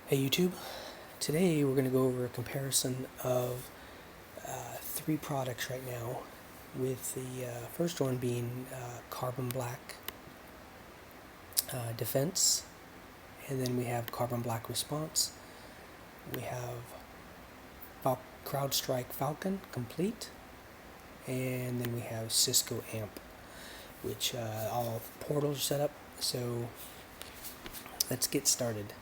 Hey YouTube, today we're going to go over a comparison of three products right now, with the first one being Carbon Black Defense, and then we have Carbon Black Response. We have Crowdstrike Falcon Complete, and then we have Cisco Amp, which all portals are set up. So let's get started.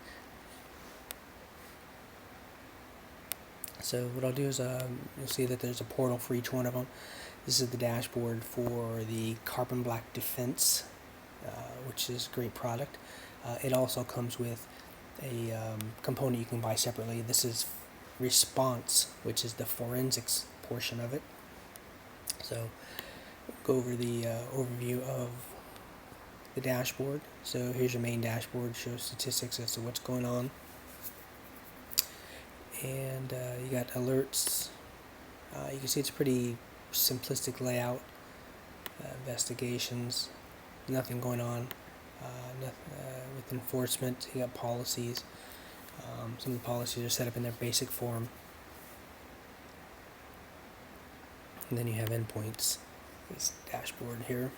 So what I'll do is you'll see that there's a portal for each one of them. This is the dashboard for the Carbon Black Defense, which is a great product. It also comes with a component you can buy separately. This is Response, which is the forensics portion of it. So go over the overview of the dashboard. So here's your main dashboard, shows statistics as to what's going on. And you got alerts. You can see it's a pretty simplistic layout. Investigations, nothing going on. With enforcement, you got policies. Some of the policies are set up in their basic form. And then you have endpoints. This dashboard here.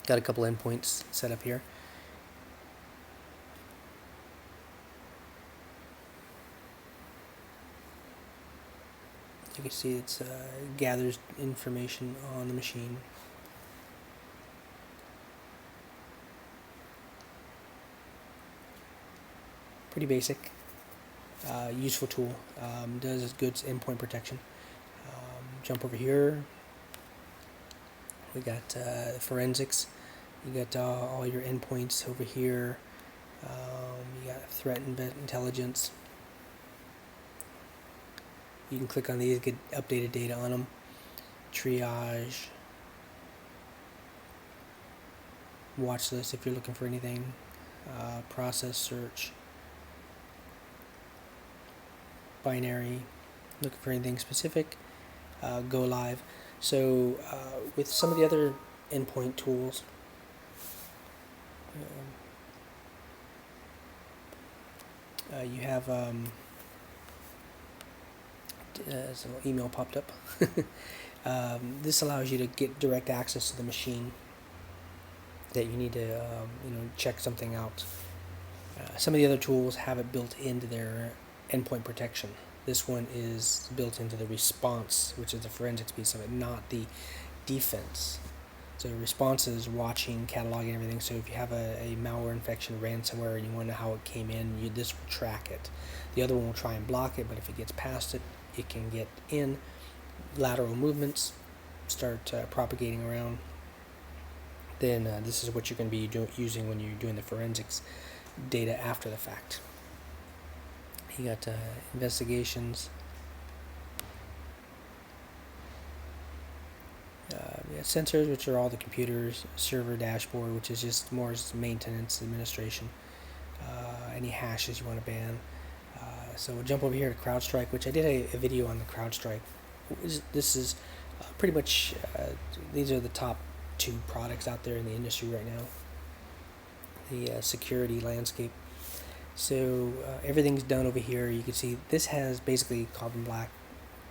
Got a couple endpoints set up here. You can see it gathers information on the machine. Pretty basic, useful tool. Does good endpoint protection. Jump over here. We got forensics. You got all your endpoints over here. You got threat intelligence. You can click on these, get updated data on them. Triage. Watch list if you're looking for anything. Process search. Binary. Looking for anything specific. Go live. So with some of the other endpoint tools, you have some email popped up. This allows you to get direct access to the machine that you need to check something out. Some of the other tools have it built into their endpoint protection. This one is built into the response, which is the forensics piece of it, not the defense. So response is watching, cataloging everything. So if you have a malware infection, ransomware, and you want to know how it came in, this will track it. The other one will try and block it, but if it gets past it, it can get in. Lateral movements start propagating around. Then this is what you're going to be using when you're doing the forensics data after the fact. You got investigations. You got sensors, which are all the computers. Server dashboard, which is just more maintenance, administration. Any hashes you want to ban. So we'll jump over here to Crowdstrike, which I did a video on the Crowdstrike. This is pretty much, these are the top two products out there in the industry right now. The security landscape. So everything's done over here. You can see this has basically Carbon Black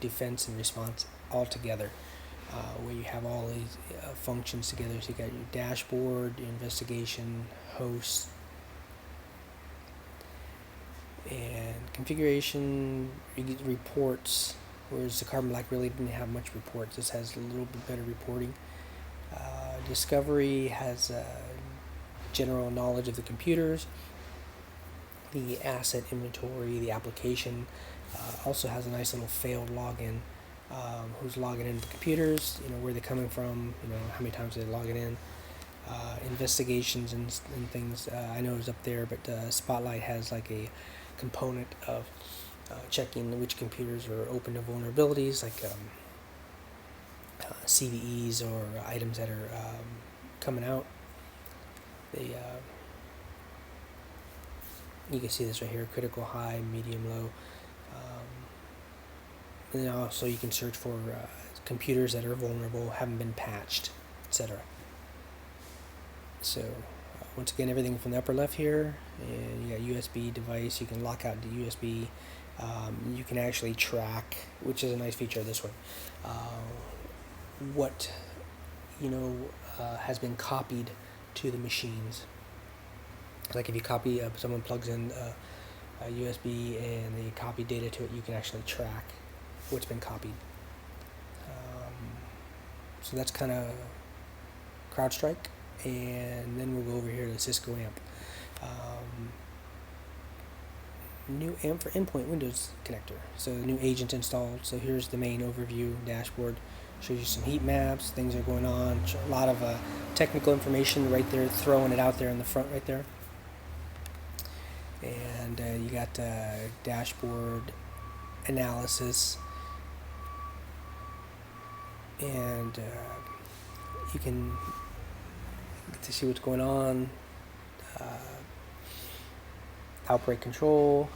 Defense and Response all together, where you have all these functions together. So you got your dashboard, your investigation, host, and configuration. You get reports, whereas the Carbon Black really didn't have much reports. This has a little bit better reporting. Discovery has general knowledge of the computers. The asset inventory, the application, also has a nice little failed login. Who's logging into the computers, where they're coming from, how many times they're logging in. Investigations and things, I know is up there, but Spotlight has like a component of checking which computers are open to vulnerabilities, like CVEs or items that are coming out. You can see this right here: critical, high, medium, low. And then also you can search for computers that are vulnerable, haven't been patched, etc. So once again, everything from the upper left here, and you got USB device. You can lock out the USB. You can actually track, which is a nice feature of this one, what has been copied to the machines. Like if you copy, someone plugs in a USB and they copy data to it, you can actually track what's been copied. So that's kind of Crowdstrike, and then we'll go over here to Cisco Amp. New amp for Endpoint Windows connector. So the new agent installed. So here's the main overview dashboard. Shows you some heat maps, things are going on, a lot of technical information right there, throwing it out there in the front right there. And you got dashboard analysis, and you can get to see what's going on. Outbreak control,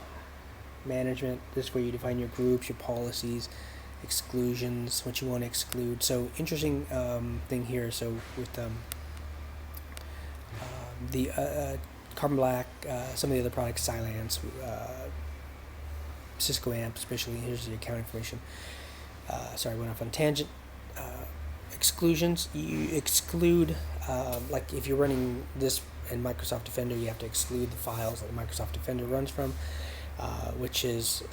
management. This is where you define your groups, your policies, exclusions, what you want to exclude. So interesting thing here. So with the Carbon Black, some of the other products, Silence, Cisco Amp, especially. Here's the account information. Sorry, I went off on a tangent. Exclusions. You exclude, like if you're running this in Microsoft Defender, you have to exclude the files that Microsoft Defender runs from, which is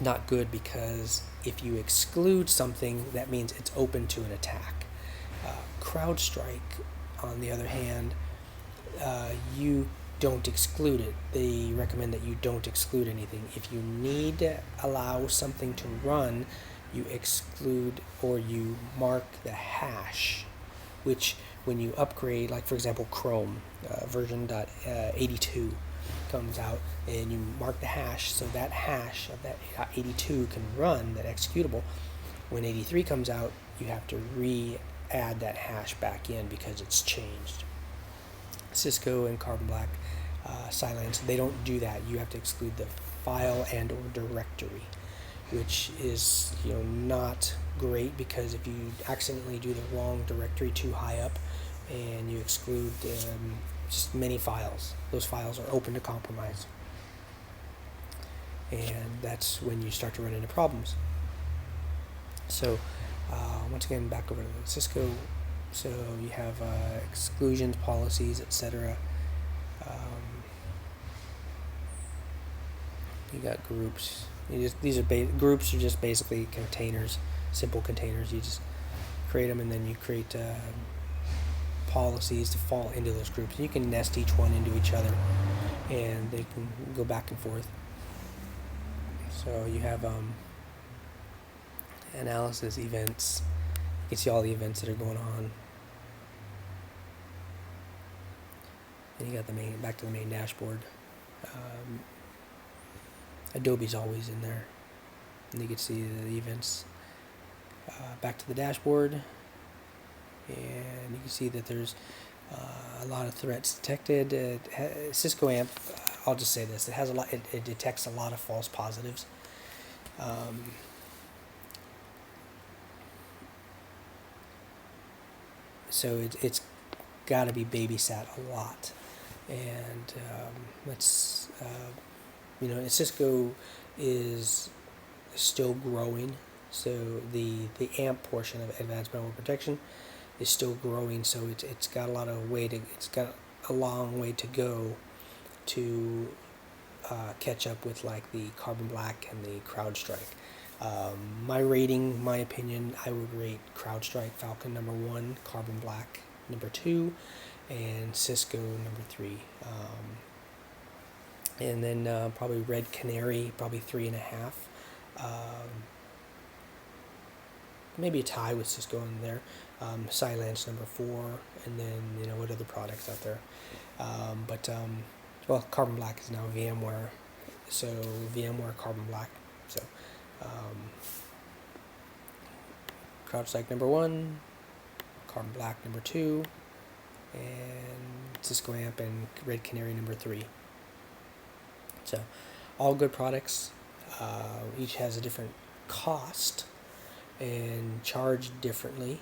not good, because if you exclude something, that means it's open to an attack. Crowdstrike, on the other hand, you don't exclude it. They recommend that you don't exclude anything. If you need to allow something to run, you exclude, or you mark the hash, which when you upgrade, like for example Chrome version .82 comes out, and you mark the hash, so that hash of that 82 can run, that executable. When 83 comes out, you have to re-add that hash back in because it's changed. Cisco and Carbon Black, Silence, they don't do that. You have to exclude the file and or directory, which is not great, because if you accidentally do the wrong directory too high up and you exclude just many files, those files are open to compromise, and that's when you start to run into problems. So once again, back over to Cisco. So you have exclusions, policies, etc. You got groups. Groups are just basically containers, simple containers. You just create them, and then you create policies to fall into those groups. You can nest each one into each other, and they can go back and forth. So you have analysis, events. You can see all the events that are going on. And you got the main, back to the main dashboard. Adobe's always in there, and you can see the events. Back to the dashboard, and you can see that there's a lot of threats detected. Cisco Amp, I'll just say this: it has a lot. It detects a lot of false positives. So it's got to be babysat a lot, and that's Cisco is still growing. So the AMP portion of Advanced Malware Protection is still growing. So it's got a long way to go to catch up with like the Carbon Black and the Crowdstrike. My rating, my opinion, I would rate Crowdstrike Falcon number 1, Carbon Black number 2, and Cisco number 3. And then probably Red Canary, probably 3.5. Maybe a tie with Cisco in there. Silence number 4, and then what other products out there. Well, Carbon Black is now VMware, so VMware Carbon Black. So Crowdstrike number 1, Carbon Black number 2, and Cisco Amp and Red Canary number 3. So all good products. Each has a different cost and charged differently.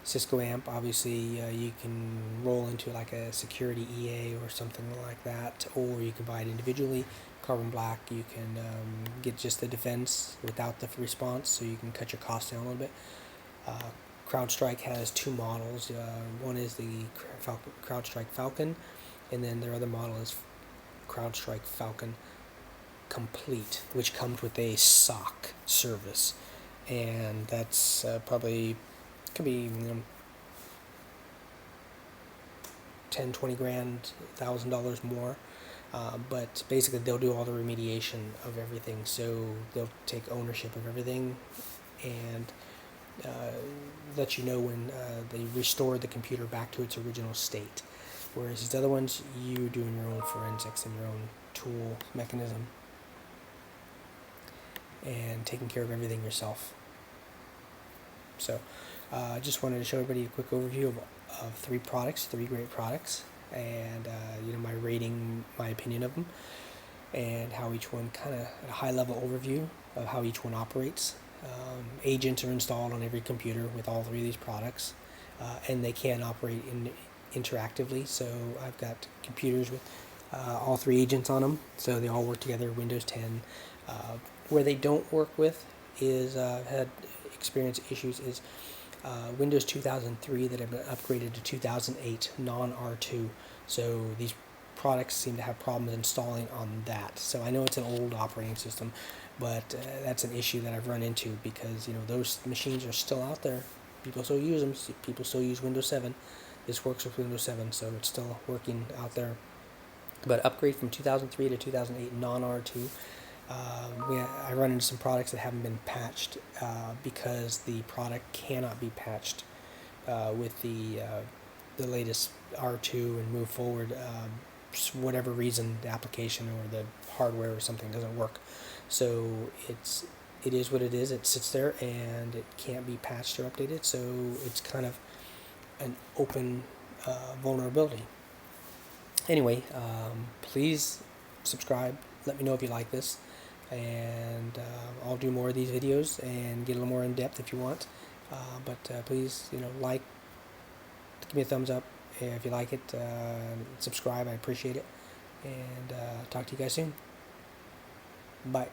Cisco Amp, obviously you can roll into like a security EA or something like that, or you can buy it individually. Carbon black, you can get just the defense without the response, so you can cut your costs down a little bit. Crowdstrike has two models. One is the Crowdstrike Falcon, and then their other model is Crowdstrike Falcon Complete, which comes with a SOC service, and that's probably could be 10, 20 grand, $1,000 more. But basically, they'll do all the remediation of everything. So they'll take ownership of everything and let you know when they restore the computer back to its original state. Whereas these other ones, you're doing your own forensics and your own tool mechanism and taking care of everything yourself. So I just wanted to show everybody a quick overview of three great products, and my rating, my opinion of them, and how each one kind of at a high level overview of how each one operates. Agents are installed on every computer with all three of these products, and they can operate interactively. So I've got computers with all three agents on them, so they all work together. Windows 10. Where they don't work with is had experienced issues is Windows 2003 that have been upgraded to 2008 non-R2. So these products seem to have problems installing on that. So I know it's an old operating system, but that's an issue that I've run into because those machines are still out there. People still use them. People still use Windows 7. This works with Windows 7, so it's still working out there. But upgrade from 2003 to 2008 non-R2. I run into some products that haven't been patched because the product cannot be patched with the latest R2 and move forward. Whatever reason, the application or the hardware or something doesn't work. So it is what it is. It sits there and it can't be patched or updated. So it's kind of an open vulnerability. Anyway, please subscribe. Let me know if you like this. And I'll do more of these videos and get a little more in depth if you want. But please, like, give me a thumbs up if you like it. Subscribe, I appreciate it. And talk to you guys soon. Bye.